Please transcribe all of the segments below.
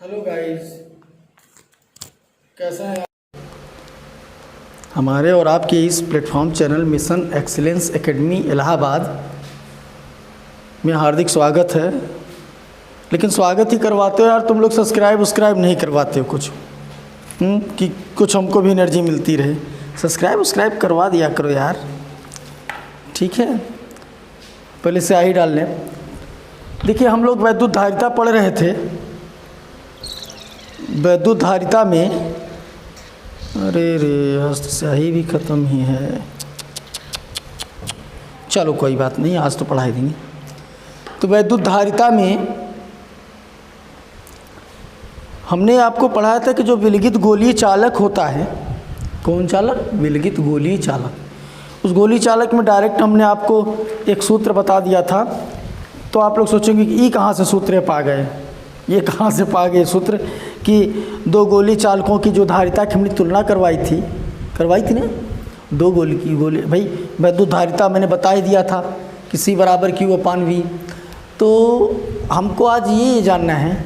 Hello guys, कैसे हैं हमारे और आपके इस platform channel mission excellence academy Allahabad में हार्दिक स्वागत है। लेकिन स्वागत ही करवाते हो यार, तुम लोग सब्सक्राइब नहीं करवाते हो कुछ कि कुछ हमको भी एनर्जी मिलती रहे। सब्सक्राइब करवा दिया करो यार, ठीक है। पहले से ही डाल लें। देखिए, हम लोग वैद्युत धारिता पढ़ रहे थे। वैद्युत धारिता में अरे आज तो स्याही भी ख़त्म ही है। चलो कोई बात नहीं, आज तो पढ़ाई देंगे। तो वैद्युत धारिता में हमने आपको पढ़ाया था कि जो विलगित गोलीय चालक होता है, कौन चालक? विलगित गोलीय चालक। उस गोलीय चालक में डायरेक्ट हमने आपको एक सूत्र बता दिया था। तो आप लोग सोचेंगे कि ये कहाँ से सूत्र पा गए, ये कहाँ से पा गए सूत्र कि दो गोली चालकों की जो धारिता की हमने तुलना करवाई थी ना, दो गोली की गोली। भाई वैद्युत धारिता मैंने बता ही दिया था कि C बराबर Q/V। तो हमको आज ये जानना है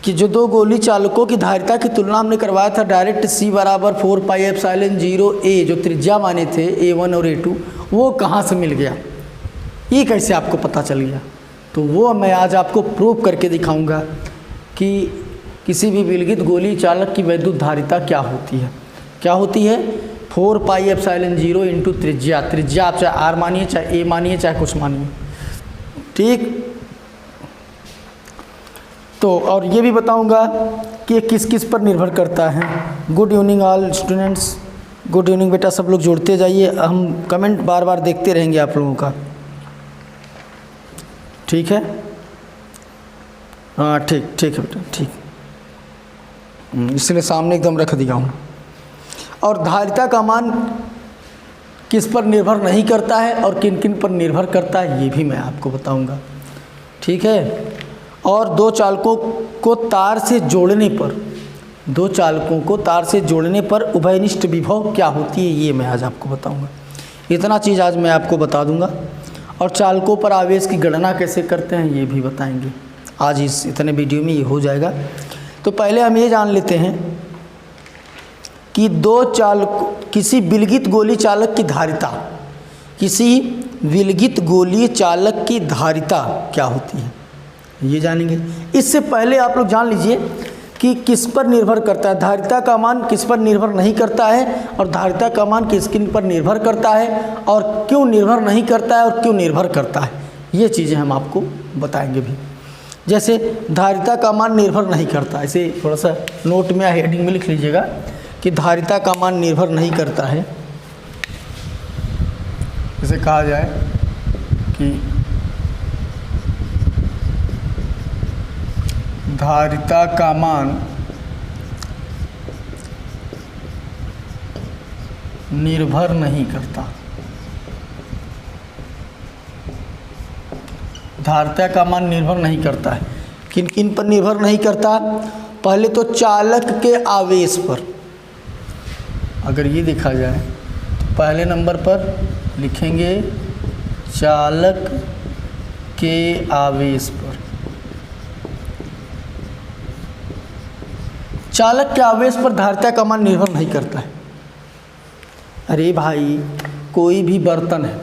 कि जो दो गोली चालकों की धारिता की तुलना हमने करवाया था डायरेक्ट C बराबर 4πε0A, जो त्रिज्या माने थे A1 और A2, वो कहाँ से मिल गया, ये कैसे आपको पता चल गया? तो वो मैं आज आपको प्रूव करके दिखाऊंगा कि किसी भी विलगित गोली चालक की वैद्युत धारिता क्या होती है। 4πε0 इंटू त्रिज्या। त्रिज्या आप चाहे R मानिए, चाहे A मानिए, चाहे कुछ मानिए, ठीक। तो और ये भी बताऊंगा कि किस किस पर निर्भर करता है। Good evening all students, good evening बेटा, सब लोग जुड़ते जाइए। हम कमेंट बार बार देखते रहेंगे आप लोगों का, ठीक है। हाँ ठीक है बेटा, ठीक। इसलिए सामने एकदम रख दिया हूँ। और धारिता का मान किस पर निर्भर नहीं करता है और किन किन पर निर्भर करता है, ये भी मैं आपको बताऊंगा, ठीक है। और दो चालकों को तार से जोड़ने पर उभयनिष्ठ विभव क्या होती है, ये मैं आज आपको बताऊंगा। इतना चीज़ आज मैं आपको बता दूंगा। और चालकों पर आवेश की गणना कैसे करते हैं, ये भी बताएंगे। आज इस इतने वीडियो में ये हो जाएगा। तो पहले हम ये जान लेते हैं कि किसी विलगित गोली चालक की धारिता क्या होती है, ये जानेंगे। इससे पहले आप लोग जान लीजिए कि किस पर निर्भर करता है, धारिता का मान किस पर निर्भर नहीं करता है, और धारिता का मान किस किन पर निर्भर करता है, और क्यों निर्भर नहीं करता है और क्यों निर्भर करता है, ये चीज़ें हम आपको बताएंगे भी। जैसे धारिता का मान निर्भर नहीं करता, ऐसे थोड़ा सा नोट में या हेडिंग में लिख लीजिएगा कि धारिता का मान निर्भर नहीं करता है। जैसे कहा जाए कि धारिता का मान निर्भर नहीं करता। धारिता का मान निर्भर नहीं करता है। किन किन पर निर्भर नहीं करता? पहले तो चालक के आवेश पर। अगर ये देखा जाए तो पहले नंबर पर लिखेंगे चालक के आवेश पर। चालक के आवेश पर धारिता का मान निर्भर नहीं करता है। अरे भाई, कोई भी बर्तन है,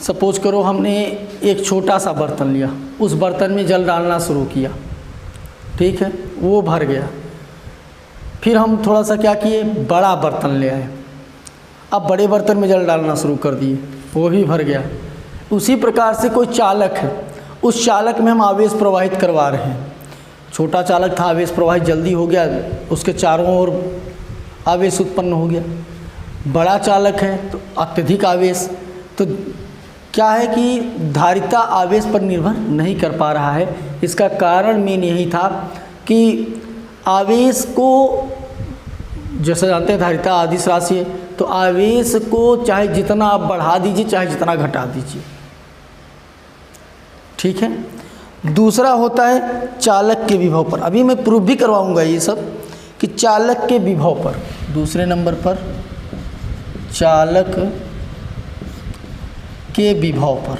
सपोज करो हमने एक छोटा सा बर्तन लिया, उस बर्तन में जल डालना शुरू किया, ठीक है, वो भर गया। फिर हम थोड़ा सा क्या किए, बड़ा बर्तन ले आए, अब बड़े बर्तन में जल डालना शुरू कर दिए, वो भी भर गया। उसी प्रकार से कोई चालक है, उस चालक में हम आवेश प्रवाहित करवा रहे हैं। छोटा चालक था, आवेश प्रवाहित जल्दी हो गया, उसके चारों ओर आवेश उत्पन्न हो गया। बड़ा चालक है तो अत्यधिक आवेश। तो क्या है कि धारिता आवेश पर निर्भर नहीं कर पा रहा है। इसका कारण मेन यही था कि आवेश को, जैसे जानते हैं धारिता अदिश राशि है, तो आवेश को चाहे जितना आप बढ़ा दीजिए, चाहे जितना घटा दीजिए, ठीक है। दूसरा होता है चालक के विभव पर। अभी मैं प्रूफ भी करवाऊंगा ये सब कि चालक के विभव पर। दूसरे नंबर पर चालक के विभव पर।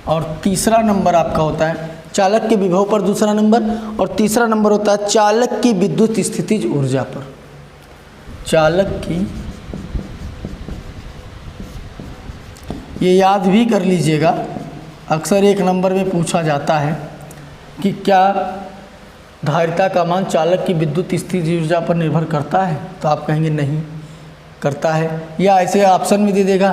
और तीसरा नंबर आपका होता है चालक के विभव पर दूसरा नंबर, और तीसरा नंबर होता है चालक की विद्युत स्थितिज ऊर्जा पर। चालक की, ये याद भी कर लीजिएगा, अक्सर एक नंबर में पूछा जाता है कि क्या धारिता का मान चालक की विद्युत स्थितिज ऊर्जा पर निर्भर करता है, तो आप कहेंगे नहीं करता है, या ऐसे ऑप्शन में दे देगा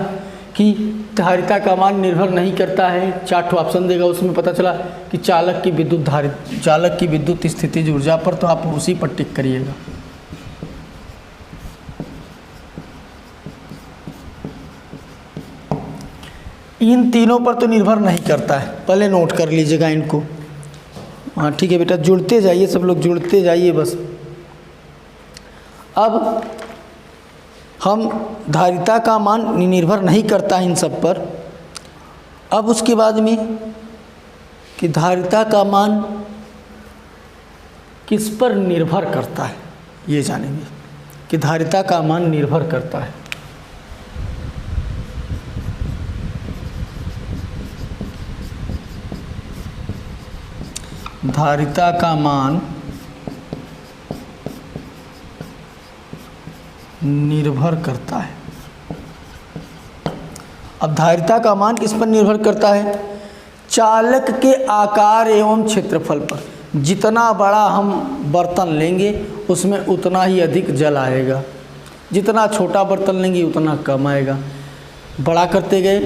कि धारिता का मान निर्भर नहीं करता है, 4 ठो ऑप्शन देगा, उसमें पता चला कि चालक की विद्युत स्थितिज ऊर्जा पर, तो आप उसी पर टिक करिएगा। इन तीनों पर तो निर्भर नहीं करता है, पहले नोट कर लीजिएगा इनको। हाँ ठीक है बेटा, जुड़ते जाइए, सब लोग जुड़ते जाइए बस। अब हम धारिता का मान निर्भर नहीं करता है इन सब पर। अब उसके बाद में कि धारिता का मान किस पर निर्भर करता है, ये जानेंगे कि धारिता का मान निर्भर करता है। धारिता का मान निर्भर करता है। अब धारिता का मान किस पर निर्भर करता है? चालक के आकार एवं क्षेत्रफल पर। जितना बड़ा हम बर्तन लेंगे उसमें उतना ही अधिक जल आएगा, जितना छोटा बर्तन लेंगे उतना कम आएगा। बड़ा करते गए,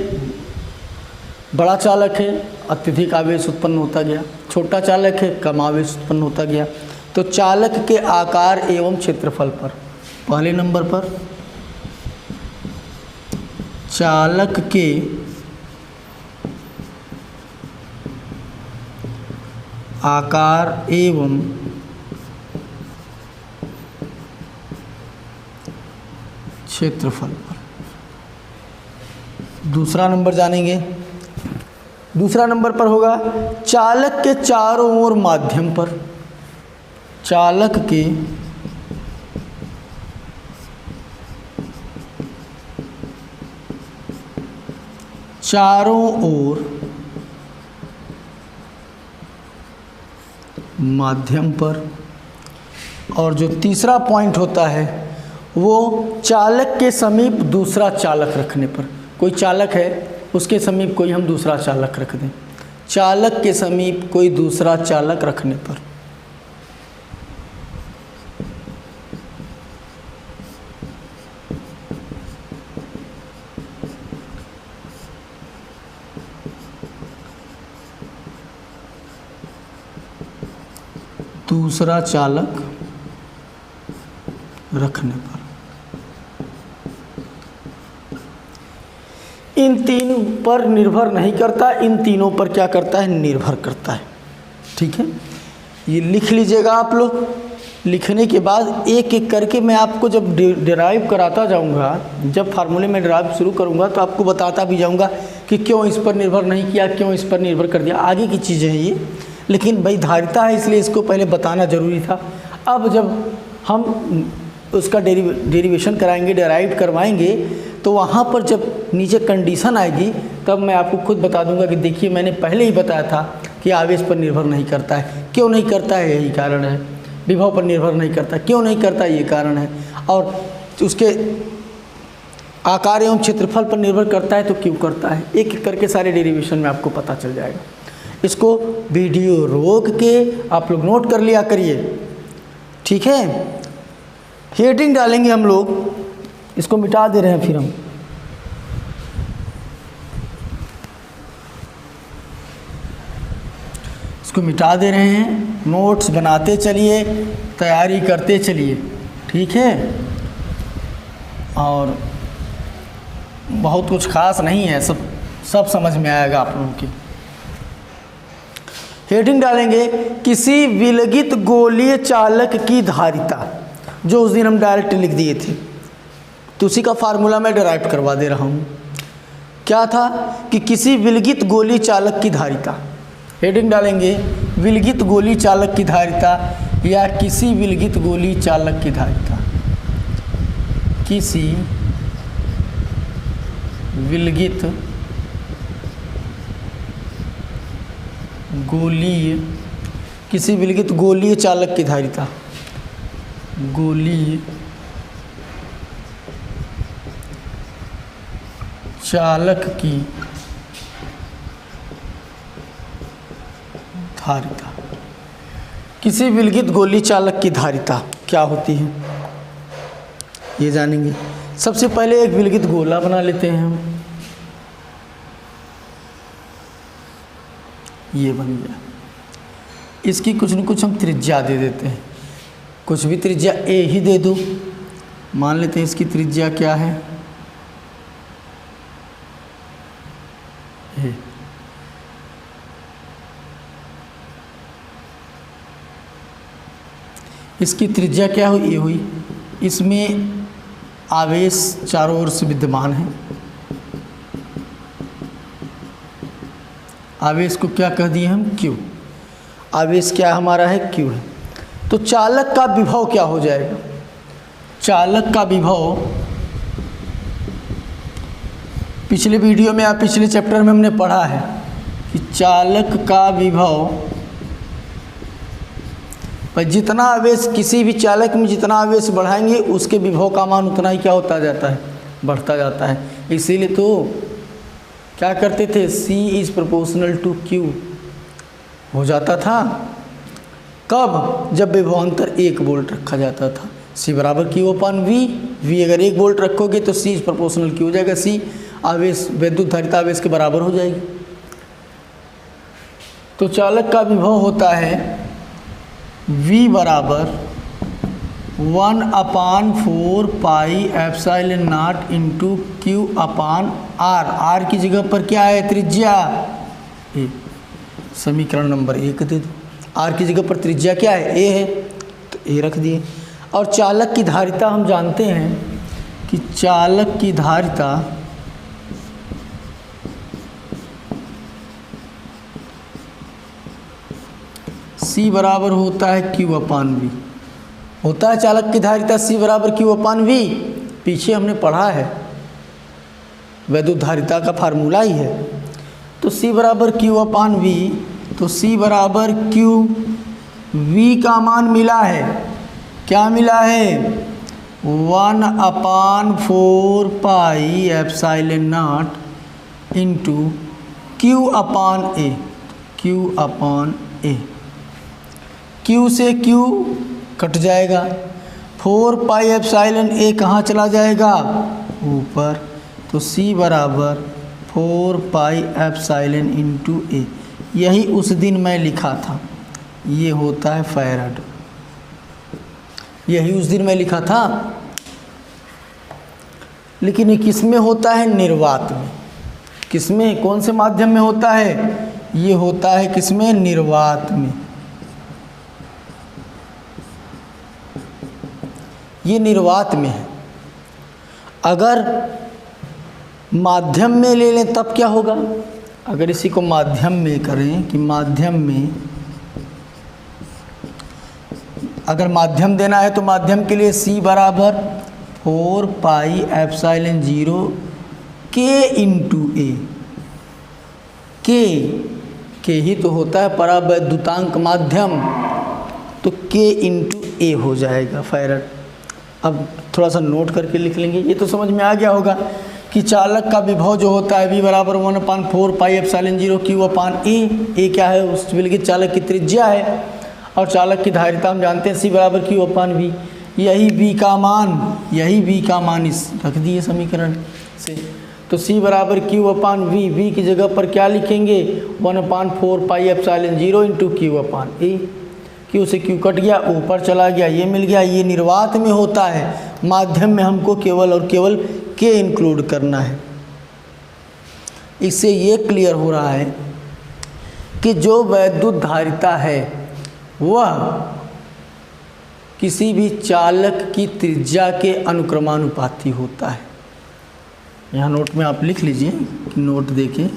बड़ा चालक है अत्यधिक आवेश उत्पन्न होता गया, छोटा चालक है कम आवेश उत्पन्न होता गया। तो चालक के आकार एवं क्षेत्रफल पर, पहले नंबर पर चालक के आकार एवं क्षेत्रफल पर। दूसरा नंबर जानेंगे, दूसरा नंबर पर होगा चालक के चारों ओर माध्यम पर। चालक के चारों ओर माध्यम पर। और जो तीसरा पॉइंट होता है वो चालक के समीप दूसरा चालक रखने पर। कोई चालक है उसके समीप कोई हम दूसरा चालक रख दें, चालक के समीप कोई दूसरा चालक रखने पर। दूसरा चालक रखने पर। इन तीन पर निर्भर नहीं करता, इन तीनों पर क्या करता है? निर्भर करता है। ठीक है, ये लिख लीजिएगा आप लोग। लिखने के बाद एक एक करके मैं आपको जब डिराइव कराता जाऊंगा, जब फार्मूले में डिराइव शुरू करूंगा तो आपको बताता भी जाऊंगा कि क्यों इस पर निर्भर नहीं किया, क्यों इस पर निर्भर कर दिया। आगे की चीज़ें हैं ये, लेकिन भाई धारिता है इसलिए इसको पहले बताना ज़रूरी था। अब जब हम उसका डेरिवेशन कराएंगे, डेराइव करवाएंगे, तो वहाँ पर जब नीचे कंडीशन आएगी तब मैं आपको खुद बता दूंगा कि देखिए मैंने पहले ही बताया था कि आवेश पर निर्भर नहीं करता है। क्यों नहीं करता है? यही कारण है। विभव पर निर्भर नहीं करता, क्यों नहीं करता? ये कारण है। और उसके आकार एवं क्षेत्रफल पर निर्भर करता है तो क्यों करता है? एक एक करके सारे डेरिवेशन में आपको पता चल जाएगा। इसको वीडियो रोक के आप लोग नोट कर लिया करिए, ठीक है। हेडिंग डालेंगे हम लोग, इसको मिटा दे रहे हैं, फिर हम इसको मिटा दे रहे हैं। नोट्स बनाते चलिए, तैयारी करते चलिए, ठीक है। और बहुत कुछ खास नहीं है, सब समझ में आएगा आप लोगों की। हेडिंग डालेंगे किसी विलगित गोलीय चालक की धारिता, जो उस दिन हम डायरेक्ट लिख दिए थे, तो उसी का फार्मूला मैं डिराइव करवा दे रहा हूँ। क्या था कि किसी विलगित गोली चालक की धारिता। हेडिंग डालेंगे विलगित गोली चालक की धारिता, या किसी विलगित गोली चालक की धारिता। किसी विलगित गोलीय, किसी विलगित गोलीय चालक की धारिता, गोलीय चालक की धारिता, किसी विलगित गोलीय चालक की धारिता क्या होती है ये जानेंगे। सबसे पहले एक विलगित गोला बना लेते हैं हम, ये बन गया। इसकी कुछ न कुछ हम त्रिज्या दे देते हैं, कुछ भी त्रिज्या ए ही दे दो। मान लेते हैं इसकी त्रिज्या क्या है, ए। इसकी त्रिज्या क्या हुई, ये हुई। इसमें आवेश चारों ओर से विद्यमान है। आवेश को क्या कह दिए हम, Q। आवेश क्या हमारा है, Q है। तो चालक का विभव क्या हो जाएगा, चालक का विभव पिछले वीडियो में या पिछले चैप्टर में हमने पढ़ा है कि चालक का विभव पर जितना आवेश, किसी भी चालक में जितना आवेश बढ़ाएंगे उसके विभव का मान उतना ही क्या होता जाता है, बढ़ता जाता है। इसीलिए तो क्या करते थे, C is proportional to Q हो जाता था। कब, जब विभवांतर 1 वोल्ट रखा जाता था। C बराबर Q/V, V अगर 1 वोल्ट रखोगे तो C इज़ प्रोपोर्शनल Q हो जाएगा। C आवेश, विद्युत धारिता आवेश के बराबर हो जाएगी। तो चालक का विभव होता है V बराबर 1/4 pi epsilon not into Q/R। R की जगह पर क्या है, त्रिज्या ए। समीकरण नंबर 1 दे दो। R की जगह पर त्रिज्या क्या है, A है, तो A रख दिए। और चालक की धारिता हम जानते हैं कि चालक की धारिता C बराबर होता है Q/V, होता है चालक की धारिता C बराबर Q/V। पीछे हमने पढ़ा है, वैद्युत धारिता का फार्मूला ही है। तो C बराबर Q/V, तो C बराबर Q, V का मान मिला है, क्या मिला है, 1/4 pi epsilon not into Q/A, Q/A। Q से Q कट जाएगा, 4 पाई एप्सिलॉन A कहाँ चला जाएगा, ऊपर। तो C बराबर 4 पाई एप्सिलॉन इंटू A। यही उस दिन मैं लिखा था, ये होता है फैराड। यही उस दिन मैं लिखा था, लेकिन ये किस में होता है, निर्वात में। किस में, कौन से माध्यम में होता है, ये होता है किस में, निर्वात में। ये निर्वात में है। अगर माध्यम में ले लें तब क्या होगा, अगर इसी को माध्यम में करें कि माध्यम में, अगर माध्यम देना है तो माध्यम के लिए C बराबर 4 pi epsilon 0 K into A। के ही तो होता है परावैद्युतांक माध्यम, तो K इंटू A हो जाएगा फैराड। अब थोड़ा सा नोट करके लिख लेंगे, ये तो समझ में आ गया होगा कि चालक का विभव जो होता है V बराबर 1/4 पाई एप्सिलॉन 0 Q/A। A क्या है, उस विलगित चालक की त्रिज्या है। और चालक की धारिता हम जानते हैं C बराबर Q/V। यही V का मान इस रख दिए समीकरण से। तो C बराबर Q/V, V की जगह पर क्या लिखेंगे, 1/4 पाई एप्सिलॉन 0 इंटू Q/A। Q से Q कट गया, ऊपर चला गया, ये मिल गया। ये निर्वात में होता है, माध्यम में हमको केवल और केवल K इंक्लूड करना है। इससे ये क्लियर हो रहा है कि जो वैद्युत धारिता है वह किसी भी चालक की त्रिज्या के अनुक्रमानुपाती होता है। यहाँ नोट में आप लिख लीजिए कि नोट देखें,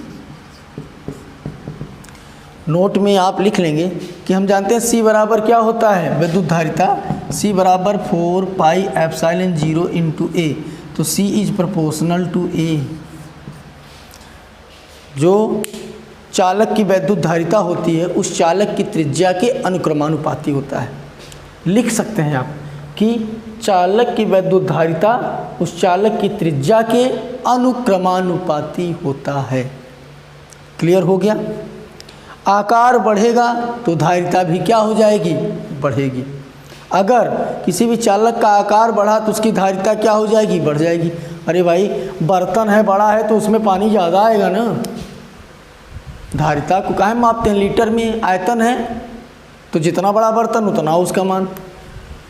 नोट में आप लिख लेंगे कि हम जानते हैं C बराबर क्या होता है, विद्युत धारिता C बराबर 4 पाई एप्सिलॉन 0 इंटू A। तो C is proportional to A। जो चालक की वैद्युत धारिता होती है उस चालक की त्रिज्या के अनुक्रमानुपाती होता है। लिख सकते हैं आप कि चालक की वैद्युत धारिता उस चालक की त्रिज्या के अनुक्रमानुपाती होता है। क्लियर हो गया? आकार बढ़ेगा तो धारिता भी क्या हो जाएगी? बढ़ेगी। अगर किसी भी चालक का आकार बढ़ा तो उसकी धारिता क्या हो जाएगी? बढ़ जाएगी। अरे भाई बर्तन है बड़ा है तो उसमें पानी ज़्यादा आएगा ना। धारिता को काहे मापते हैं? लीटर में आयतन है तो जितना बड़ा बर्तन उतना उसका मान।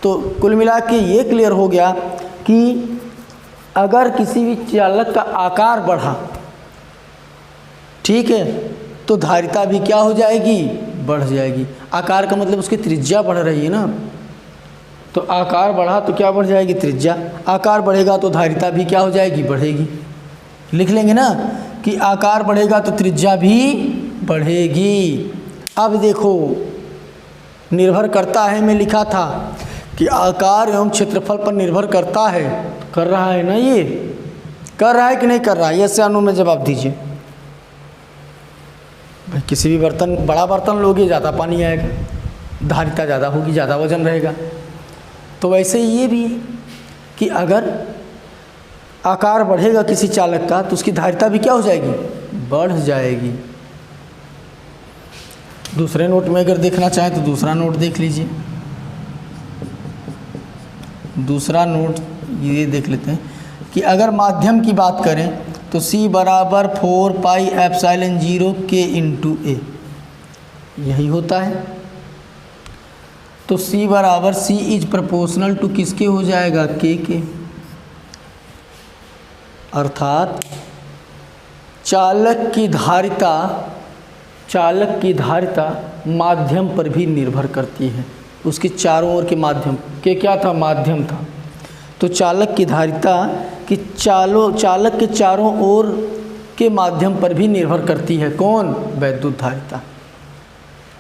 तो कुल मिला के ये क्लियर हो गया कि अगर किसी भी चालक का आकार बढ़ा, ठीक है, तो धारिता भी क्या हो जाएगी? बढ़ जाएगी। आकार का मतलब उसकी त्रिज्या बढ़ रही है ना, तो आकार बढ़ा तो क्या बढ़ जाएगी? त्रिज्या। आकार बढ़ेगा तो धारिता भी क्या हो जाएगी? बढ़ेगी। लिख लेंगे ना कि आकार बढ़ेगा तो त्रिज्या भी बढ़ेगी। अब देखो निर्भर करता है, मैं लिखा था कि आकार एवं क्षेत्रफल पर निर्भर करता है। कर रहा है ना? ये कर रहा है कि नहीं कर रहा है? यस या नो में जवाब दीजिए। भाई किसी भी बर्तन, बड़ा बर्तन लोगे ज़्यादा पानी आएगा, धारिता ज़्यादा होगी, ज़्यादा वजन रहेगा। तो वैसे ही ये भी है कि अगर आकार बढ़ेगा किसी चालक का तो उसकी धारिता भी क्या हो जाएगी? बढ़ जाएगी। दूसरे नोट में अगर देखना चाहें तो दूसरा नोट देख लीजिए। दूसरा नोट ये देख लेते हैं कि अगर माध्यम की बात करें तो C बराबर 4 pi epsilon 0 K into A, यही होता है। तो C बराबर C इज प्रोपोर्शनल टू किसके हो जाएगा? K के। अर्थात चालक की धारिता माध्यम पर भी निर्भर करती है। उसके चारों ओर के माध्यम के क्या था? माध्यम था। तो चालक की धारिता कि चालक के चारों ओर के माध्यम पर भी निर्भर करती है। कौन? वैद्युत धारिता।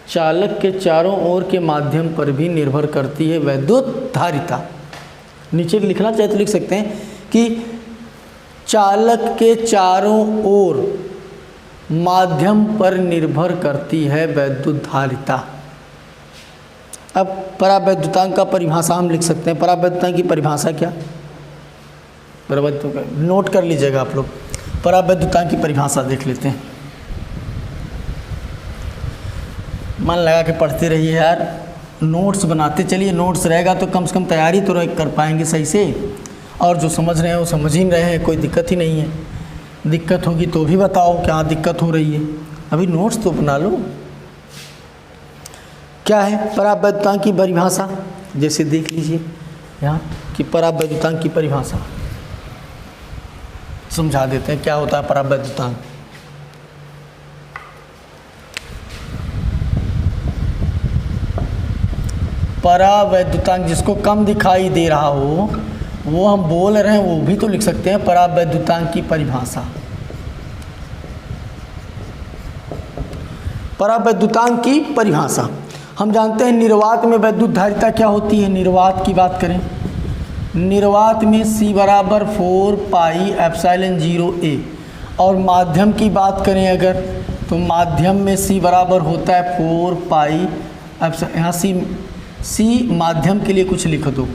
चालक के चारों ओर के माध्यम पर भी निर्भर करती है वैद्युत धारिता। नीचे लिखना चाहे तो लिख सकते हैं कि चालक के चारों ओर माध्यम पर निर्भर करती है वैद्युत धारिता। अब परावैद्युतांक का परिभाषा हम लिख सकते हैं। परावैद्युतांक की परिभाषा क्या? परावैद्युतांक नोट कर लीजिएगा आप लोग। परावैद्युतांक की परिभाषा देख लेते हैं। मन लगा के पढ़ते रहिए यार, नोट्स बनाते चलिए। नोट्स रहेगा तो कम से कम तैयारी तो कर पाएंगे सही से, और जो समझ रहे हैं वो समझ ही रहे हैं, कोई दिक्कत ही नहीं है। दिक्कत होगी तो भी बताओ क्या दिक्कत हो रही है, अभी नोट्स तो बना लो। क्या है परावैद्युतांक की परिभाषा? जैसे देख लीजिए यहाँ कि परावैद्युतांक की परिभाषा समझा देते हैं क्या होता है परावैद्युतांक। परावैद्युतांक जिसको कम दिखाई दे रहा हो वो हम बोल रहे हैं, वो भी तो लिख सकते हैं। परावैद्युतांक की परिभाषा, परावैद्युतांक की परिभाषा हम जानते हैं। निर्वात में वैद्युत धारिता क्या होती है? निर्वात की बात करें, निर्वात में C बराबर 4 पाई एप्सिलॉन 0 A, और माध्यम की बात करें अगर तो माध्यम में C बराबर होता है 4 पाई एप्सिलॉन, यहाँ C माध्यम के लिए कुछ लिख दो,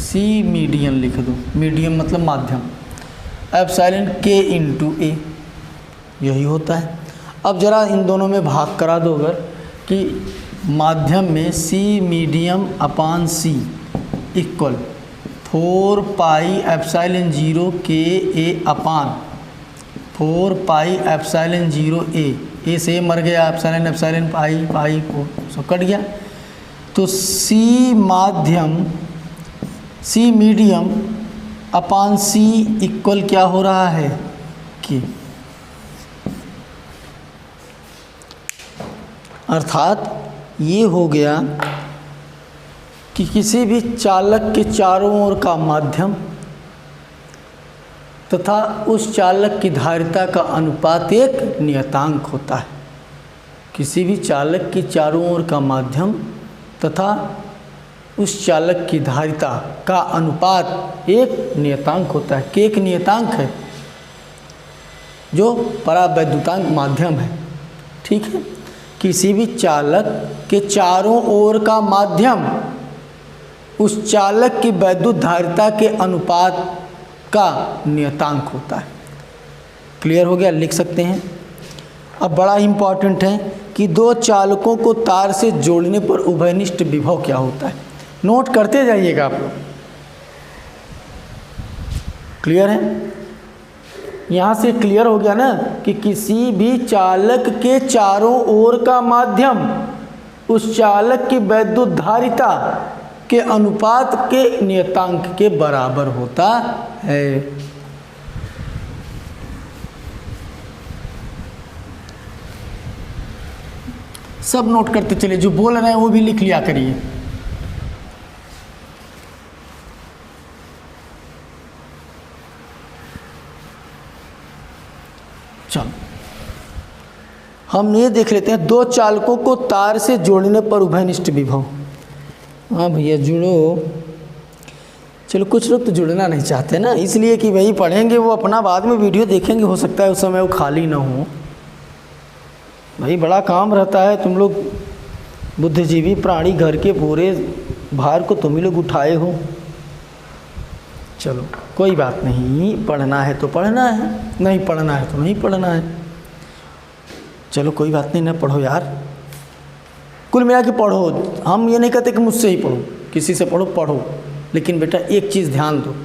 C मीडियम लिख दो, मीडियम मतलब माध्यम, एप्सिलॉन K इंटू A, यही होता है। अब ज़रा इन दोनों में भाग करा दो अगर कि माध्यम में C medium upon C equal 4 pi epsilon 0 K A upon 4 pi epsilon 0 A से मर गया, एप्सिलॉन पाई पाई सब कट गया। तो C मीडियम अपान C इक्वल क्या हो रहा है? K। अर्थात ये हो गया कि किसी भी चालक के चारों ओर का माध्यम तथा उस चालक की धारिता का अनुपात एक नियतांक होता है। किसी भी चालक के चारों ओर का माध्यम तथा उस चालक की धारिता का अनुपात एक नियतांक होता है। के एक नियतांक है जो परावैद्युतांक माध्यम है। ठीक है। किसी भी चालक के चारों ओर का माध्यम उस चालक की वैद्युत धारिता के अनुपात का नियतांक होता है। क्लियर हो गया, लिख सकते हैं। अब बड़ा इम्पॉर्टेंट है कि दो चालकों को तार से जोड़ने पर उभयनिष्ठ विभव क्या होता है। नोट करते जाइएगा आप लोग। क्लियर है, यहाँ से क्लियर हो गया ना कि किसी भी चालक के चारों ओर का माध्यम उस चालक की वैद्युत धारिता के अनुपात के नियतांक के बराबर होता है। सब नोट करते चलिए, जो बोल रहे हैं वो भी लिख लिया करिए। चलो हम ये देख लेते हैं, दो चालकों को तार से जोड़ने पर उभयनिष्ठ विभव। हाँ भैया जुड़ो। चलो कुछ लोग तो जुड़ना नहीं चाहते ना, इसलिए कि वही पढ़ेंगे, वो अपना बाद में वीडियो देखेंगे, हो सकता है उस समय वो खाली ना हो। भाई बड़ा काम रहता है, तुम लोग बुद्धिजीवी प्राणी, घर के पूरे भार को तुम ही लोग उठाए हो। चलो कोई बात नहीं, पढ़ना है तो पढ़ना है, नहीं पढ़ना है तो नहीं पढ़ना है। चलो कोई बात नहीं, ना पढ़ो यार, कुल मिला के पढ़ो। हम ये नहीं कहते कि मुझसे ही पढ़ो, किसी से पढ़ो, पढ़ो। लेकिन बेटा एक चीज़ ध्यान दो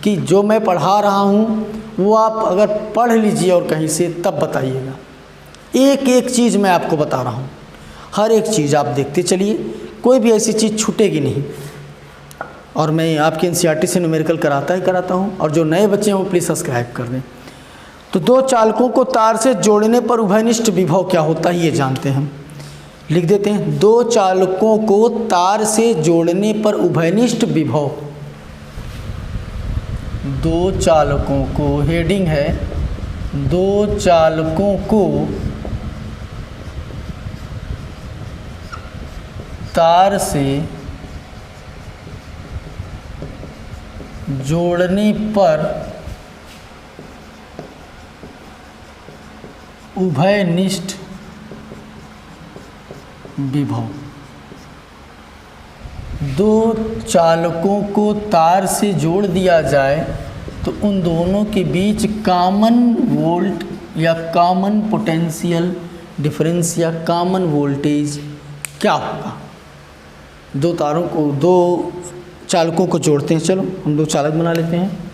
कि जो मैं पढ़ा रहा हूँ वो आप अगर पढ़ लीजिए और कहीं से, तब बताइएगा। एक एक चीज़ मैं आपको बता रहा हूँ, हर एक चीज़ आप देखते चलिए, कोई भी ऐसी चीज़ छूटेगी नहीं। और मैं आपके एनसीईआरटी से न्यूमेरिकल कराता हूँ, और जो नए बच्चे हैं वो प्लीज़ सब्सक्राइब कर दें। तो दो चालकों को तार से जोड़ने पर उभयनिष्ठ विभव क्या होता है ये जानते हैं हम। लिख देते हैं, दो चालकों को तार से जोड़ने पर उभयनिष्ठ विभव। दो चालकों को, हेडिंग है, दो चालकों को तार से जोड़ने पर उभयनिष्ठ विभव। दो चालकों को तार से जोड़ दिया जाए तो उन दोनों के बीच कॉमन वोल्ट या कॉमन पोटेंशियल डिफरेंस या कॉमन वोल्टेज क्या होगा। दो तारों को, दो चालकों को जोड़ते हैं, चलो हम दो चालक बना लेते हैं।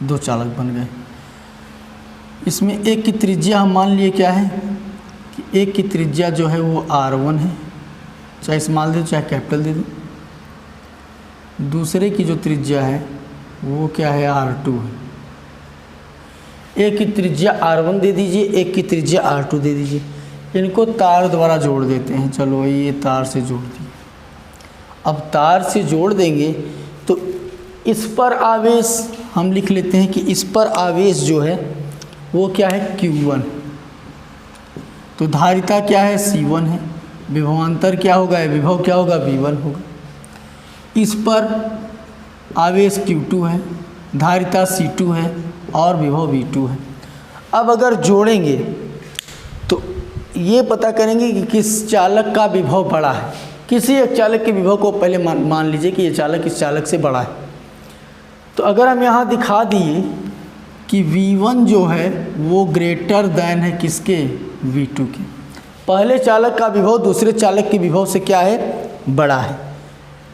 दो चालक बन गए। इसमें एक की त्रिज्या हम मान लिए क्या है कि एक की त्रिज्या जो है वो R1 है, चाहे स्मॉल दे दो चाहे कैपिटल दे दो। दूसरे की जो त्रिज्या है वो क्या है, R2 है। एक की त्रिज्या R1 दे दीजिए, एक की त्रिज्या R2 दे दीजिए। इनको तार द्वारा जोड़ देते हैं। चलो ये तार से जोड़ दिए। अब तार से जोड़ देंगे तो इस पर आवेश हम लिख लेते हैं कि इस पर आवेश जो है वो क्या है, Q1। तो धारिता क्या है, C1 है। विभवांतर क्या होगा, विभव क्या होगा, V1 होगा। इस पर आवेश Q2 है, धारिता C2 है और विभव V2 है। अब अगर जोड़ेंगे तो ये पता करेंगे कि किस चालक का विभव बड़ा है। किसी एक चालक के विभव को पहले मान लीजिए कि ये चालक इस चालक से बड़ा है। तो अगर हम यहाँ दिखा दिए कि V1 जो है वो ग्रेटर दैन है किसके, V2 के। पहले चालक का विभव दूसरे चालक के विभव से क्या है, बड़ा है।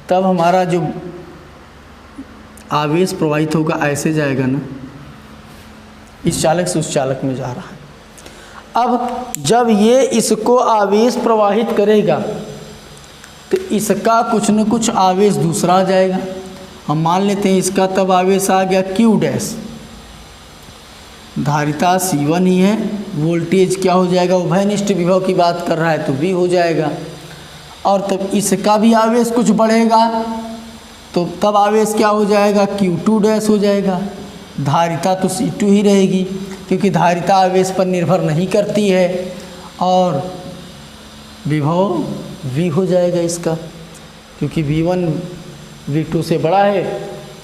तब हमारा जो आवेश प्रवाहित होगा ऐसे जाएगा ना, इस चालक से उस चालक में जा रहा है। अब जब ये इसको आवेश प्रवाहित करेगा तो इसका कुछ न कुछ आवेश दूसरा आ जाएगा। हम मान लेते हैं इसका तब आवेश आ गया Q डैश। धारिता C1 ही है, वोल्टेज क्या हो जाएगा, उभयनिष्ठ विभव की बात कर रहा है तो V हो जाएगा। और तब इसका भी आवेश कुछ बढ़ेगा तो तब आवेश क्या हो जाएगा, Q2 डैश हो जाएगा। धारिता तो C2 ही रहेगी क्योंकि धारिता आवेश पर निर्भर नहीं करती है। और विभव V हो जाएगा इसका, क्योंकि V1 V2 से बड़ा है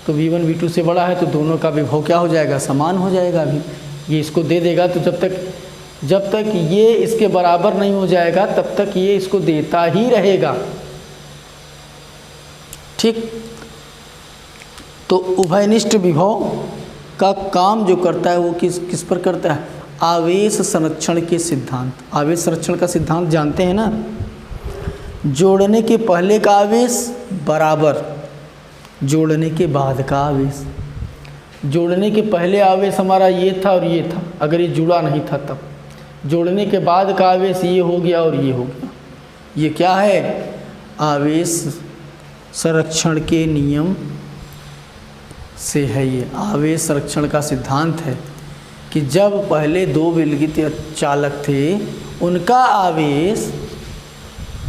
तो V1 V2 से बड़ा है तो दोनों का विभव क्या हो जाएगा, समान हो जाएगा। अभी ये इसको दे देगा तो जब तक ये इसके बराबर नहीं हो जाएगा तब तक ये इसको देता ही रहेगा। ठीक, तो उभयनिष्ठ विभव का काम जो करता है वो किस पर करता है, आवेश संरक्षण के सिद्धांत। आवेश संरक्षण का सिद्धांत जानते हैं ना, जोड़ने के पहले का आवेश बराबर जोड़ने के बाद का आवेश। जोड़ने के पहले आवेश हमारा ये था और ये था, अगर ये जुड़ा नहीं था तब। जोड़ने के बाद का आवेश ये हो गया और ये हो गया। ये क्या है, आवेश संरक्षण के नियम से है। ये आवेश संरक्षण का सिद्धांत है कि जब पहले दो विलगित चालक थे उनका आवेश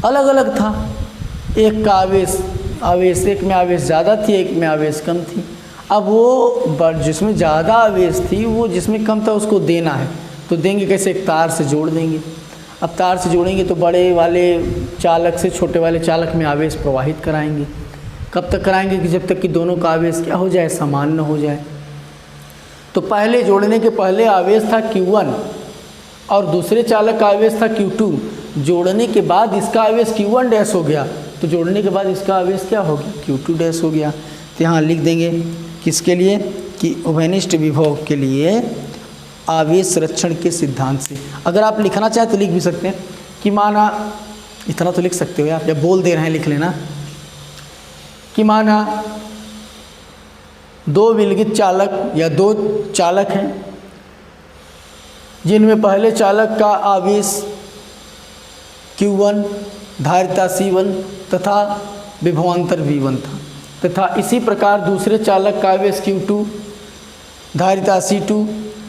अलग अलग था। एक का आवेश एक में आवेश ज़्यादा थी, एक में आवेश कम थी। अब वो जिसमें ज़्यादा आवेश थी वो जिसमें कम था उसको देना है, तो देंगे कैसे, एक तार से जोड़ देंगे। अब तार से जोड़ेंगे तो बड़े वाले चालक से छोटे वाले चालक में आवेश प्रवाहित कराएंगे। कब तक कराएंगे, कि जब तक कि दोनों का आवेश क्या हो जाए, समान न हो जाए। तो पहले जोड़ने के पहले आवेश था Q1 और दूसरे चालक का आवेश था Q2। जोड़ने के बाद इसका आवेश Q1 डैश हो गया, तो जोड़ने के बाद इसका आवेश क्या हो गया, Q2 डैश हो गया। तो यहाँ लिख देंगे किसके लिए, कि उभयनिष्ठ विभव के लिए आवेश संरक्षण के सिद्धांत से। अगर आप लिखना चाहें तो लिख भी सकते हैं कि माना, इतना तो लिख सकते हो आप, जब बोल दे रहे हैं लिख लेना, कि माना दो विलगित चालक या दो चालक हैं जिनमें पहले चालक का आवेश Q1 धारिता C1 तथा विभवांतर V1 था, तथा इसी प्रकार दूसरे चालक का आवेश Q2 धारिता C2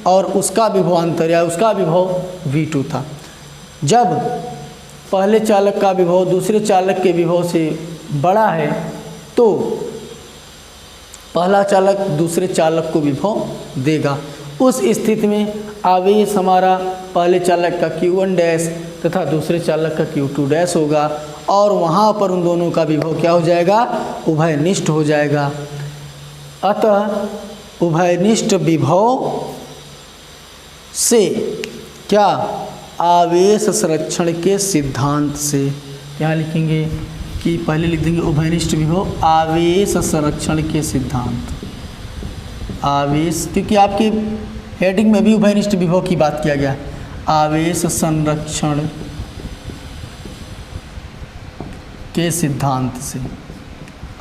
और उसका विभवांतर या उसका विभव V2 था। जब पहले चालक का विभव दूसरे चालक के विभव से बड़ा है तो पहला चालक दूसरे चालक को विभव देगा। उस स्थिति में आवेश हमारा पहले चालक का Q1 डैश तथा दूसरे चालक का Q2 डैश होगा और वहाँ पर उन दोनों का विभव क्या हो जाएगा, उभयनिष्ठ हो जाएगा। अतः उभयनिष्ठ विभव से क्या, आवेश संरक्षण के सिद्धांत से। क्या लिखेंगे कि पहले लिख देंगे उभयनिष्ठ विभव आवेश संरक्षण के सिद्धांत। आवेश, क्योंकि आपकी हेडिंग में भी उभयनिष्ठ विभव की बात किया गया। आवेश संरक्षण के सिद्धांत से।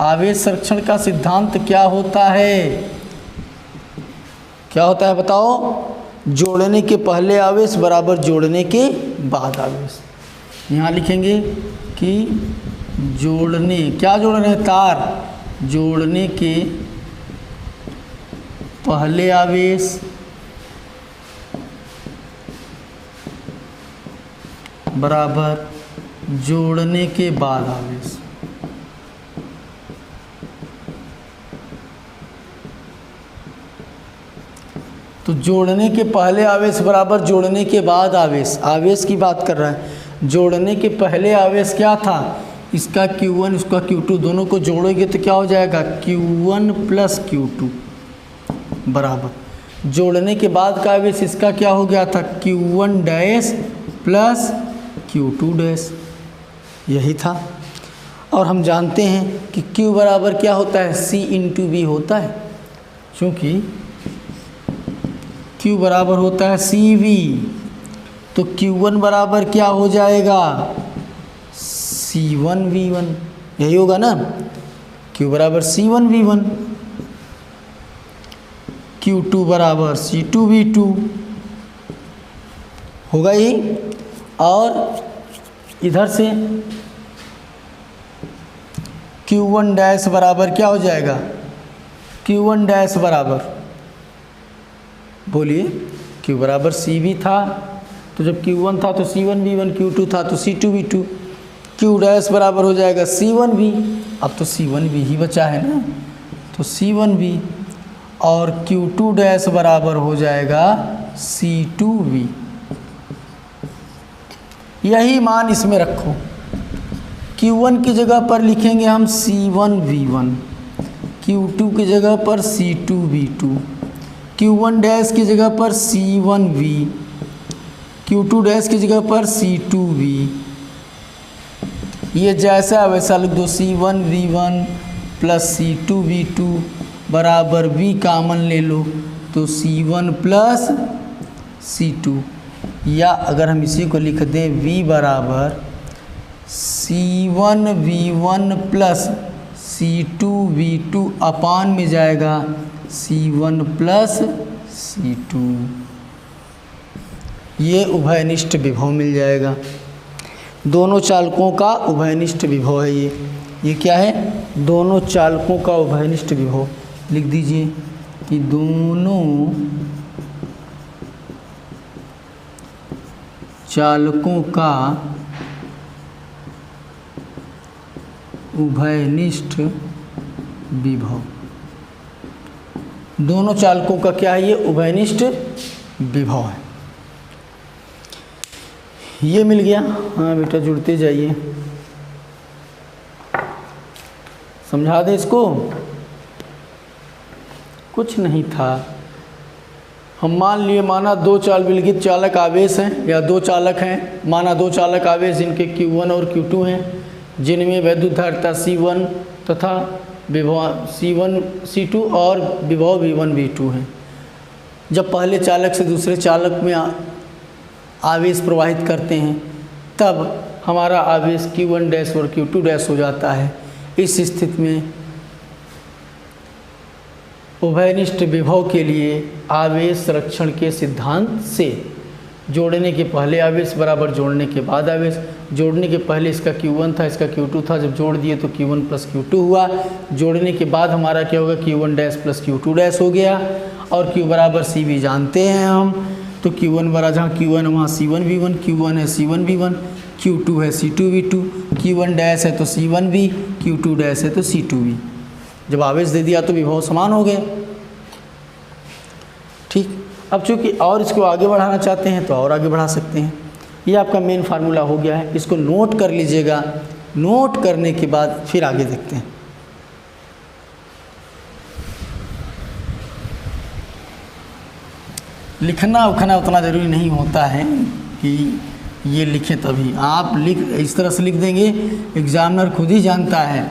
आवेश संरक्षण का सिद्धांत क्या होता है, क्या होता है बताओ, जोड़ने के पहले आवेश बराबर जोड़ने के बाद आवेश। यहाँ लिखेंगे कि जोड़ने, क्या जोड़ रहे हैं, तार, जोड़ने के पहले आवेश बराबर जोड़ने के बाद आवेश। तो जोड़ने के पहले आवेश बराबर जोड़ने के बाद आवेश, आवेश की बात कर रहा है। जोड़ने के पहले आवेश क्या था, इसका Q1 उसका Q2, दोनों को जोड़ोगे तो क्या हो जाएगा, Q1 प्लस Q2 बराबर। जोड़ने के बाद का आवेश इसका क्या हो गया था, Q1 dash plus Q2 dash, यही था। और हम जानते हैं कि Q बराबर क्या होता है, C इंटू V होता है, क्योंकि Q बराबर होता है CV। तो Q1 बराबर क्या हो जाएगा, C1V1, यही होगा ना। Q बराबर C1V1, Q2 बराबर C2V2 होगा यही। और इधर से Q1 डैश बराबर क्या हो जाएगा, Q1 डैश बराबर, बोलिए, Q बराबर CV था, तो जब Q1 था तो C1V1, Q2 था तो C2V2, Q डैश बराबर हो जाएगा C1V। अब तो C1V ही बचा है ना, तो C1V और Q2 डैश बराबर हो जाएगा C2V। यही मान इसमें रखो। Q1 की जगह पर लिखेंगे हम C1V1 Q2 की जगह पर C2V2, Q1 डैश की जगह पर C1V, Q2 डैश की जगह पर C2V। ये जैसा वैसा लिख दो, C1V1 प्लस C2V2 बराबर V कामन ले लो तो C1 प्लस C2, या अगर हम इसी को लिख दें V बराबर C1V1 प्लस C2V2 अपान में जाएगा C1 प्लस C2। ये उभयनिष्ठ विभव मिल जाएगा, दोनों चालकों का उभयनिष्ठ विभव है ये क्या है, दोनों चालकों का उभयनिष्ठ विभव। लिख दीजिए कि दोनों चालकों का उभयनिष्ठ विभव, दोनों चालकों का क्या है, ये उभयनिष्ठ विभव है। ये मिल गया। हाँ बेटा जुड़ते जाइए, समझा दे इसको, कुछ नहीं था। हम मान लिए, माना दो विलगित चालक आवेश हैं या दो चालक हैं, माना दो चालक आवेश जिनके Q1 और Q2 हैं, जिनमें वैद्युत धारिता C1 तथा विभव C1 C2 और विभव V1 V2 हैं। जब पहले चालक से दूसरे चालक में आवेश प्रवाहित करते हैं तब हमारा आवेश Q1 डैश और Q2 डैश हो जाता है। इस स्थिति में उभयनिष्ठ विभव के लिए आवेश संरक्षण के सिद्धांत से जोड़ने के पहले आवेश बराबर जोड़ने के बाद आवेश, जोड़ने के पहले इसका Q1 था, इसका Q2 था, जब जोड़ दिए तो Q1 प्लस Q2 हुआ, जोड़ने के बाद हमारा क्या होगा, Q1 dash plus Q2 dash हो गया, और Q बराबर CV जानते हैं हम, तो Q1 बराबर जहाँ Q1 वहाँ C1V1, Q1 है C1V1, Q2 है C2V2, Q1 डैश है तो C1V, Q2 डैश है तो C2V। जब आवेश दे दिया तो विभव समान हो गए। ठीक, अब चूँकि और इसको आगे बढ़ाना चाहते हैं तो और आगे बढ़ा सकते हैं। ये आपका मेन फार्मूला हो गया है, इसको नोट कर लीजिएगा। नोट करने के बाद फिर आगे देखते हैं। लिखना उखना उतना ज़रूरी नहीं होता है कि ये लिखें, तभी आप इस तरह से लिख देंगे, एग्जामिनर खुद ही जानता है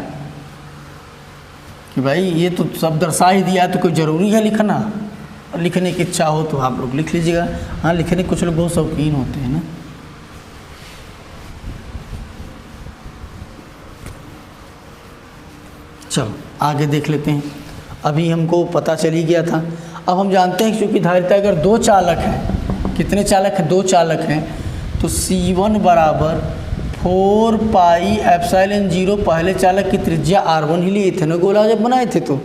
कि भाई ये तो सब दर्शा ही दिया, तो कोई ज़रूरी है लिखना। लिखने की इच्छा हो तो आप लोग लिख लीजिएगा। हाँ, लिखने कुछ लोग बहुत शौकीन होते हैं ना। चलो आगे देख लेते हैं। अभी हमको पता चल ही गया था। अब हम जानते हैं कि चूँकि धारिता अगर दो चालक हैं, कितने चालक हैं, दो चालक हैं, तो C1 बराबर 4 पाई एप्सिलॉन 0, पहले चालक की त्रिज्या R1 ही लिए थे ना गोला जब बनाए थे तो,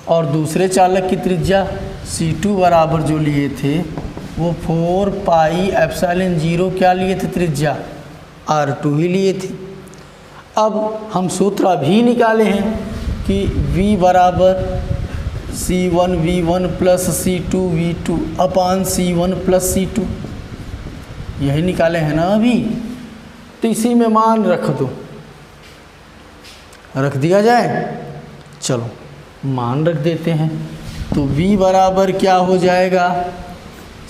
और दूसरे चालक की त्रिज्या C2 बराबर जो लिए थे वो 4 पाई एप्सिलॉन 0 क्या लिए थे, त्रिज्या R2 ही लिए थे। अब हम सूत्र अभी निकाले हैं कि V बराबर C1V1 प्लस C2V2 अपान C1 प्लस C2, यही निकाले हैं ना अभी, तो इसी में मान रख दो, रख दिया जाए। चलो मान रख देते हैं, तो V बराबर क्या हो जाएगा,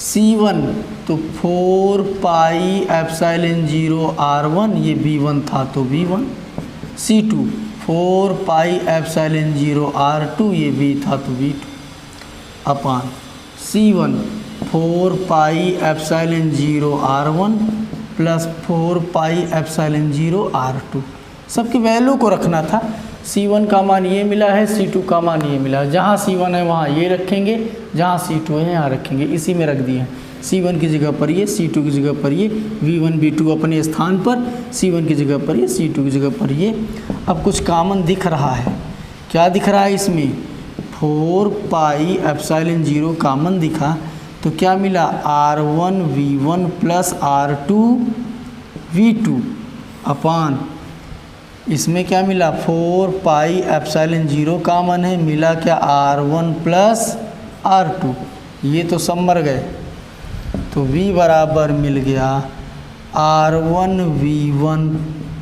C1 तो 4 पाई एप्सिलॉन 0 R1, ये V1 था तो V1, C2 4 pi epsilon 0 R2, ये V था तो V2, अपान C1 4 pi epsilon 0 R1 plus 4 pi epsilon 0 R2। सबकी वैल्यू को रखना था। C1 का मान ये मिला है, C2 का मान ये मिला है। जहाँ C1 है वहाँ ये रखेंगे, जहाँ C2 है यहाँ रखेंगे, इसी में रख दिए हैं। C1 की जगह पर ये, C2 की जगह पर ये, V1 V2 अपने स्थान पर, C1 की जगह पर ये, C2 की जगह पर ये। अब कुछ कॉमन दिख रहा है, क्या दिख रहा है इसमें, 4 पाई एप्सिलॉन 0 कॉमन दिखा, तो क्या मिला, R1 V1 plus R2 V2 अपान, इसमें क्या मिला, 4 पाई एप्सिलॉन 0 कॉमन है, मिला क्या, R1 प्लस R2, ये तो सब मर गए, तो V बराबर मिल गया R1 V1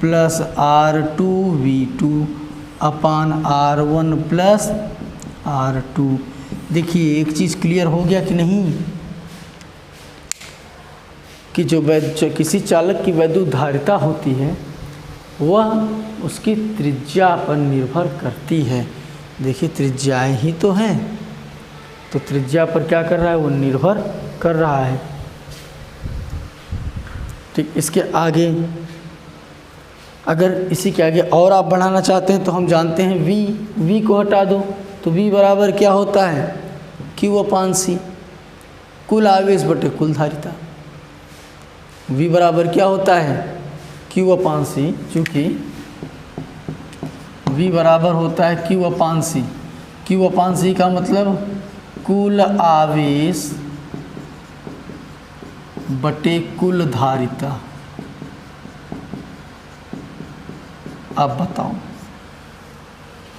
plus R2 V2 अपान R1 प्लस R2। देखिए एक चीज़ क्लियर हो गया कि नहीं, कि जो किसी चालक की वैद्युत धारिता होती है वह उसकी त्रिज्या पर निर्भर करती है। देखिए त्रिज्याएं ही तो हैं, तो त्रिज्या पर क्या कर रहा है, वो निर्भर कर रहा है। ठीक, इसके आगे अगर इसी के आगे और आप बढ़ाना चाहते हैं तो हम जानते हैं V को हटा दो तो V बराबर क्या होता है, Q/C, कुल आवेश बटे कुल धारिता। V बराबर क्या होता है, Q/C, चूँकि V बराबर होता है Q/C। Q/C का मतलब कुल आवेश बटे कुल धारिता। अब बताओ,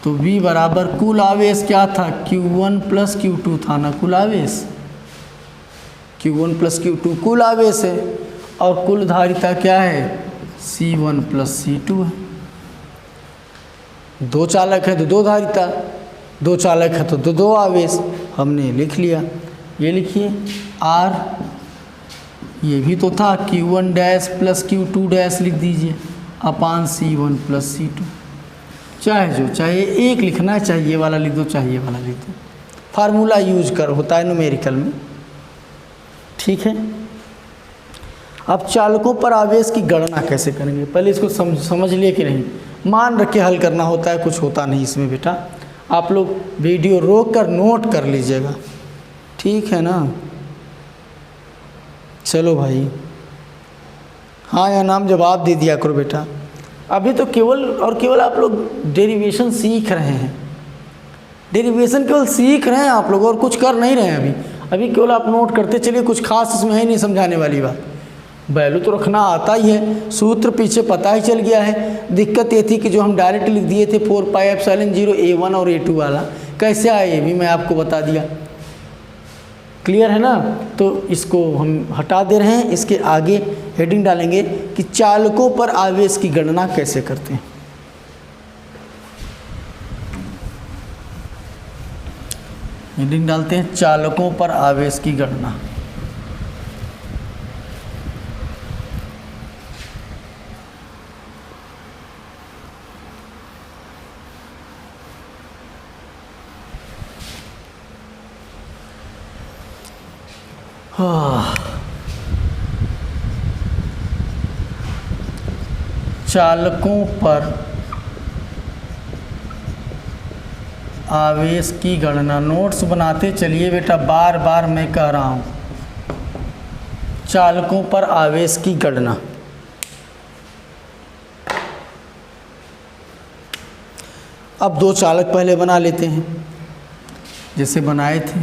तो V बराबर कुल आवेश क्या था, Q1 प्लस Q2 था ना, कुल आवेश Q1 प्लस Q2 कुल आवेश है, और कुल धारिता क्या है, C1 प्लस C2 है। दो चालक है तो दो धारिता, दो चालक है तो दो आवेश, हमने लिख लिया। ये लिखिए R, ये भी तो था Q1 dash plus Q2 dash लिख दीजिए अपान C1 प्लस C2। चाहे एक लिखना है, चाहे ये वाला लिख दो, चाहे ये वाला लिख दो, फार्मूला यूज कर होता है न्यूमेरिकल में। ठीक है, अब चालकों पर आवेश की गणना कैसे करेंगे, पहले इसको समझ लिए कि नहीं। मान रख के हल करना होता है, कुछ होता नहीं इसमें बेटा। आप लोग वीडियो रोक कर नोट कर लीजिएगा, ठीक है ना। चलो भाई, हाँ या नाम जवाब दे दिया करो बेटा। अभी तो केवल और केवल आप लोग डेरिवेशन सीख रहे हैं, डेरिवेशन केवल सीख रहे हैं आप लोग, और कुछ कर नहीं रहे हैं अभी केवल आप नोट करते चलिए, कुछ खास इसमें है नहीं समझाने वाली बात। वैल्यू तो रखना आता ही है, सूत्र पीछे पता ही चल गया है। दिक्कत ये थी कि जो हम डायरेक्ट लिख दिए थे 4πε0 A1 और A2 वाला, कैसे आया ये भी मैं आपको बता दिया। क्लियर है ना, तो इसको हम हटा दे रहे हैं। इसके आगे हेडिंग डालेंगे कि चालकों पर आवेश की गणना कैसे करते हैं। हेडिंग डालते हैं चालकों पर आवेश की गणना। चालकों पर आवेश की गणना, नोट्स बनाते चलिए बेटा, बार बार मैं कह रहा हूँ। चालकों पर आवेश की गणना, अब दो चालक पहले बना लेते हैं, जैसे बनाए थे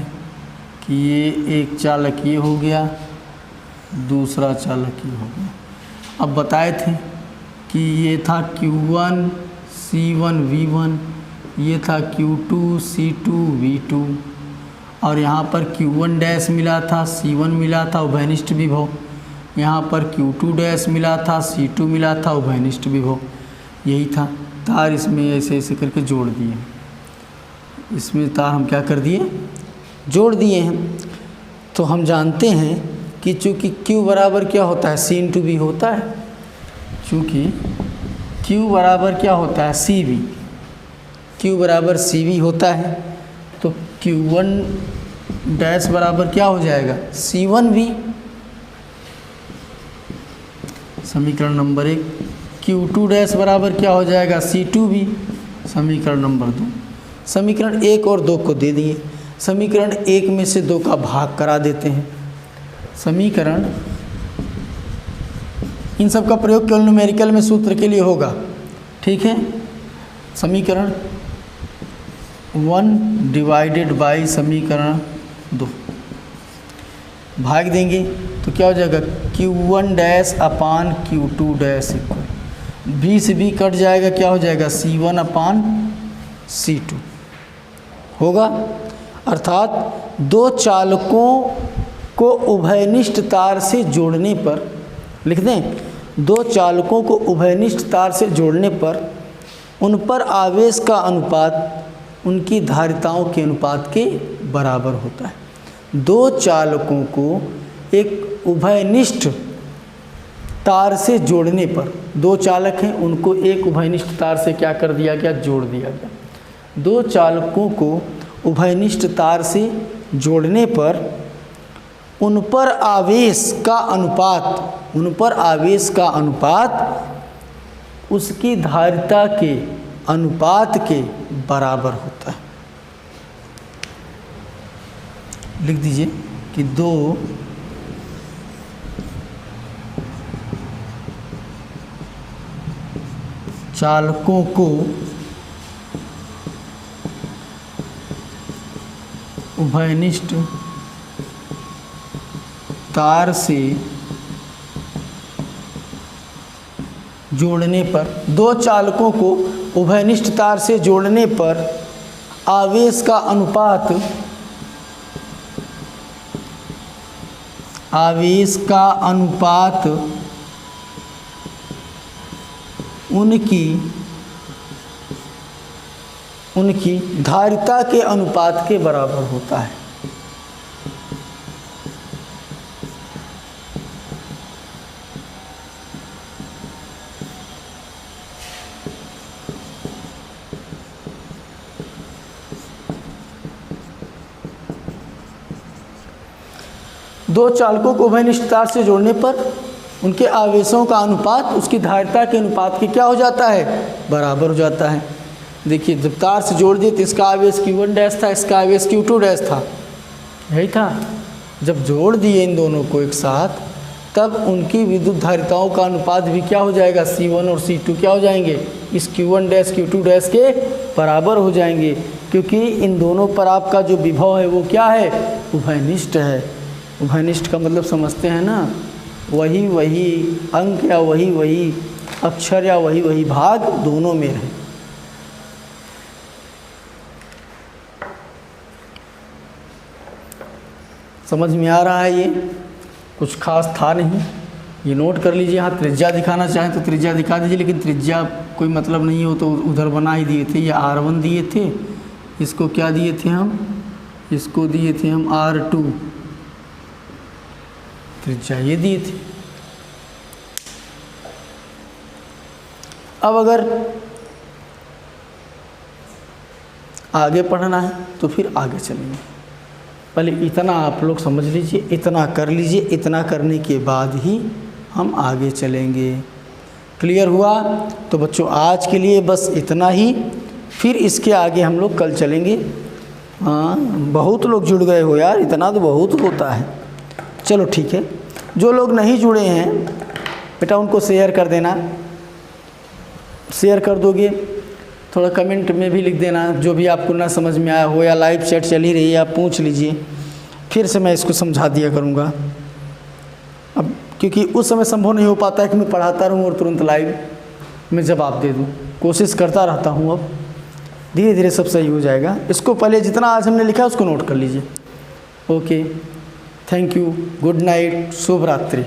कि ये एक चालक ये हो गया, दूसरा चालक ये हो गया। अब बताए थे कि ये था Q1 C1 V1, ये था Q2 C2 V2, और यहाँ पर Q1 डैश मिला था, C1 मिला था उभयनिष्ठ विभव, यहाँ पर Q2 डैश मिला था, C2 मिला था उभयनिष्ठ विभव। यही था, तार इसमें ऐसे ऐसे करके जोड़ दिए, इसमें तार हम क्या कर दिए, जोड़ दिए हैं। तो हम जानते हैं कि चूँकि Q बराबर क्या होता है, C/V होता है। चूँकि Q बराबर क्या होता है, CV, Q बराबर CV होता है, तो Q1 डैश बराबर क्या हो जाएगा, C1V। समीकरण नंबर 1। Q2 डैश बराबर क्या हो जाएगा, C2V। समीकरण नंबर 2। समीकरण 1 और 2 को दे दिए, समीकरण 1 में से 2 का भाग करा देते हैं। समीकरण, इन सब का प्रयोग केवल न्यूमेरिकल में सूत्र के लिए होगा, ठीक है। समीकरण 1 डिवाइडेड बाई समीकरण 2 भाग देंगे तो क्या हो जाएगा, Q1 डैश अपान Q2 डैश इक्वल, B से B कट जाएगा, क्या हो जाएगा, C1 अपान C2 होगा। अर्थात दो चालकों को उभयनिष्ठ तार से जोड़ने पर, लिख दें, दो चालकों को उभयनिष्ठ तार से जोड़ने पर उन पर आवेश का अनुपात उनकी धारिताओं के अनुपात के बराबर होता है। दो चालकों को एक उभयनिष्ठ तार से जोड़ने पर, दो चालक हैं उनको एक उभयनिष्ठ तार से क्या कर दिया गया, जोड़ दिया गया। दो चालकों को उभयनिष्ठ तार से जोड़ने पर उन पर आवेश का अनुपात उसकी धारिता के अनुपात के बराबर होता है। लिख दीजिए कि दो चालकों को उभयनिष्ठ तार से जोड़ने पर, दो चालकों को उभयनिष्ठ तार से जोड़ने पर आवेश का अनुपात उनकी धारिता के अनुपात के बराबर होता है। दो चालकों को उभयनिष्ठ तार से जोड़ने पर उनके आवेशों का अनुपात उसकी धारिता के अनुपात के क्या हो जाता है, बराबर हो जाता है। देखिए जब तार से जोड़ दिए तो इसका आवेश Q1 डैश था, इसका आवेश Q2 डैश था, यही था। जब जोड़ दिए इन दोनों को एक साथ तब उनकी विद्युत धारिताओं का अनुपात भी क्या हो जाएगा, C1 और C2 क्या हो जाएंगे, इस Q1 डैश Q2 डैश के बराबर हो जाएंगे, क्योंकि इन दोनों पर आपका जो विभव है वो क्या है, उभयनिष्ठ है। उभयनिष्ठ का मतलब समझते हैं ना, वही अंक या वही अक्षर या वही भाग दोनों में रहे। समझ में आ रहा है? ये कुछ खास था नहीं, ये नोट कर लीजिए। यहाँ त्रिज्या दिखाना चाहें तो त्रिज्या दिखा दीजिए, लेकिन त्रिज्या कोई मतलब नहीं हो तो उधर बना ही दिए थे। ये R1 दिए थे, इसको क्या दिए थे हम, इसको दिए थे हम R2, त्रिज्या ये दिए थे। अब अगर आगे पढ़ना है तो फिर आगे चलेंगे। पहले इतना आप लोग समझ लीजिए, इतना कर लीजिए, इतना करने के बाद ही हम आगे चलेंगे। क्लियर हुआ? तो बच्चों आज के लिए बस इतना ही, फिर इसके आगे हम लोग कल चलेंगे। हाँ बहुत लोग जुड़ गए हो यार, इतना तो बहुत होता है। चलो ठीक है, जो लोग नहीं जुड़े हैं बेटा उनको शेयर कर देना, शेयर कर दोगे, थोड़ा कमेंट में भी लिख देना जो भी आपको ना समझ में आया हो, या लाइव चैट चल ही रही है आप पूछ लीजिए, फिर से मैं इसको समझा दिया करूँगा। अब क्योंकि उस समय संभव नहीं हो पाता है कि मैं पढ़ाता रहूँ और तुरंत लाइव में जवाब दे दूँ, कोशिश करता रहता हूँ। अब धीरे धीरे सब सही हो जाएगा। इसको पहले जितना आज हमने लिखा है उसको नोट कर लीजिए। Okay, thank you, good night, शुभ रात्रि।